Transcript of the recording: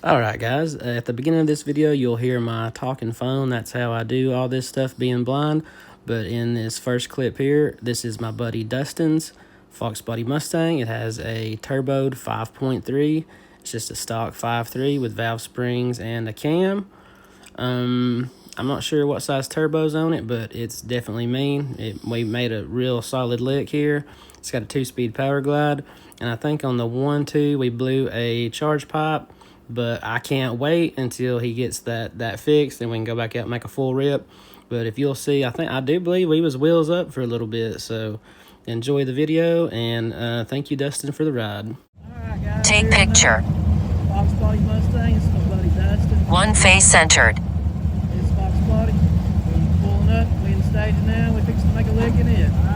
Alright guys, at the beginning of this video you'll hear my talking phone. That's how I do all this stuff being blind. But in this first clip here, this is my buddy Dustin's Fox Body Mustang. It has a turboed 5.3. It's just a stock 5.3 with valve springs and a cam. I'm not sure what size turbo's on it, but it's definitely mean. We made a real solid lick here. It's got a 2-speed powerglide, and I think on the 1-2 we blew a charge pipe. But I can't wait until he gets that fixed, and we can go back out and make a full rip. But if you'll see, I do believe we was wheels up for a little bit. So enjoy the video, and thank you, Dustin, for the ride. All right, guys, Take picture. Fox Body Mustang. It's my buddy Dustin. One face centered. It's Fox Body. We're pulling up, we're in the stage now. We're fixing to make a lick in it.